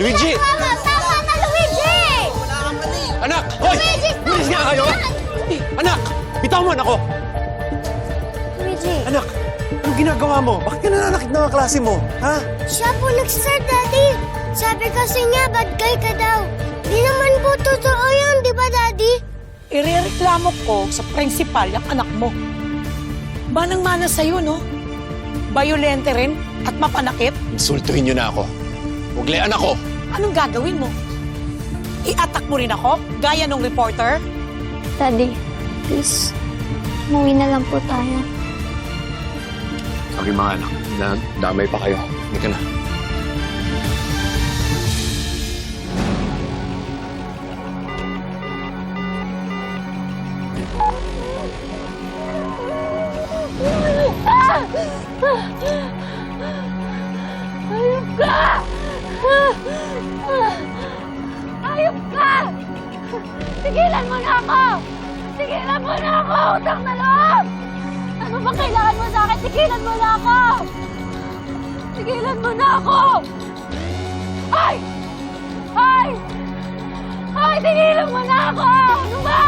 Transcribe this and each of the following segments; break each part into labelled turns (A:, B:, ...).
A: Luigi!
B: Tama na, Luigi!
A: Anak! Hoy!
B: Luigi,
A: Bilis nga kayo! Anak! Bitaw mo, anak ko!
B: Luigi.
A: Anak! Anong ginagawa mo? Bakit ka nananakit ng mga klase mo? Ha?
B: Siya po nagsistart, Daddy. Sabi kasi niya, bad guy ka daw. Di naman po totoo yun, di ba, Daddy?
C: Irereklamo ko sa principal yung anak mo. Manang-mana sa'yo, no? Bayolente rin at mapanakit.
A: Insultuhin niyo na ako. Huwag anak ko!
C: Anong gagawin mo? I-attack mo rin ako, gaya nung reporter?
B: Daddy, please. Umuwi na lang po tayo.
A: Okay mga anak, damay pa kayo. Hindi ka na.
B: Ayop ka! Ayop ka! Tigilan mo na ako! Tigilan mo na ako! Utang na loob! Ano ba kailangan mo sa akin? Tigilan mo na ako! Tigilan mo na ako! Ay! Ay! Ay! Tigilan mo na ako! Ano ba?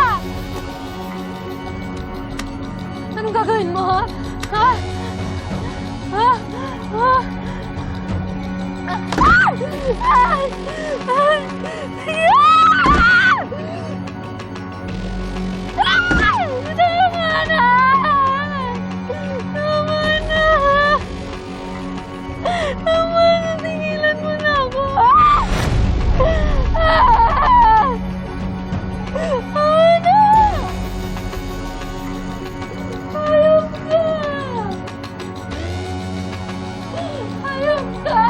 B: Anong gagawin mo, ha? Ha? Ha? Ha? Ay! Ay! Ay! Ay! Tama na! Tama na! Tama na! Tingilan mo na ako! Ano? Ayop ka! Ayop ka!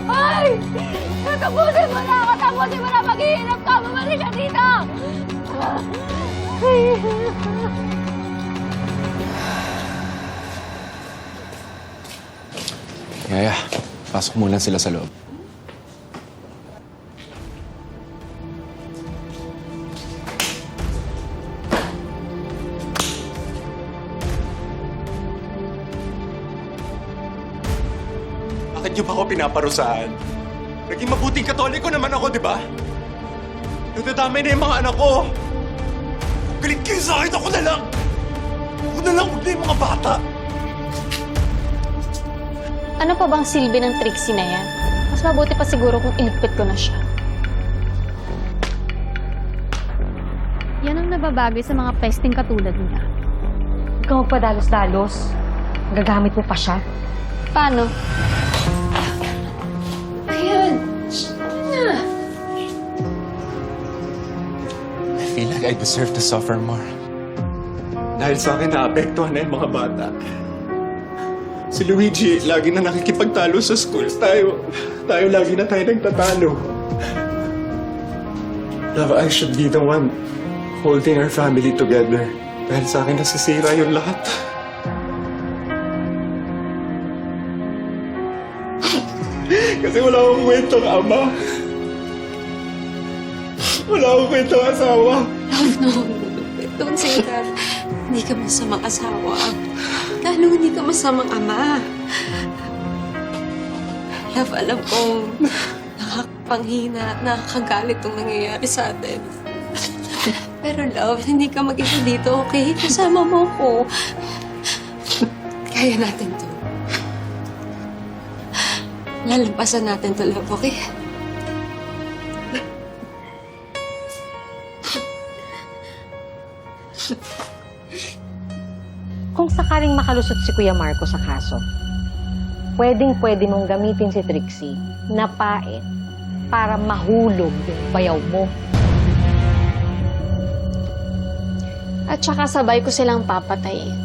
B: Ay! Tapusin mo na ako! Tapusin mo na maghihirap ka! Bumalik ka dito!
A: Yaya, pasok muna sila sa loob. Bakit niyo pa ako pinaparusahan? Naging mabuting katoliko naman ako, di ba? Nadadamay na yung mga anak ko. Kung galit kayo sa akin, ako na lang! Ako na lang, huwag na yung mga bata!
D: Ano pa bang silbi ng Trixie na yan? Mas mabuti pa siguro kung iligpit ko na siya.
E: Yan ang nababago sa mga pesting katulad niya.
F: Huwag kang magpadalos-dalos. Gagamit mo pa siya.
D: Paano?
A: I feel like I deserve to suffer more. Dahil sa akin, naapektuhan na yung mga bata. Si Luigi, lagi na nakikipagtalo sa school. Tayo lagi na tayo nagtatalo. Love, I should be the one holding our family together. Dahil sa akin, nasisira yung lahat. Kasi wala akong kwentong ama. Wala akong kwentong asawa.
G: No. Don't say that. Hindi ka masamang asawa. Lalo hindi ka masamang ama. Love, alam kong nakakapanghina at nakakagalit itong nangyayari sa atin. Pero love, hindi ka mag-isa dito, okay? Kasama mo ko. Kaya natin to. Lalampasan natin to, love, okay?
F: Kung sakaling makalusot si Kuya Marco sa kaso, pwedeng-pwede mong gamitin si Trixie na pae para mahulog yung bayaw mo.
D: At saka sabay ko silang papatayin.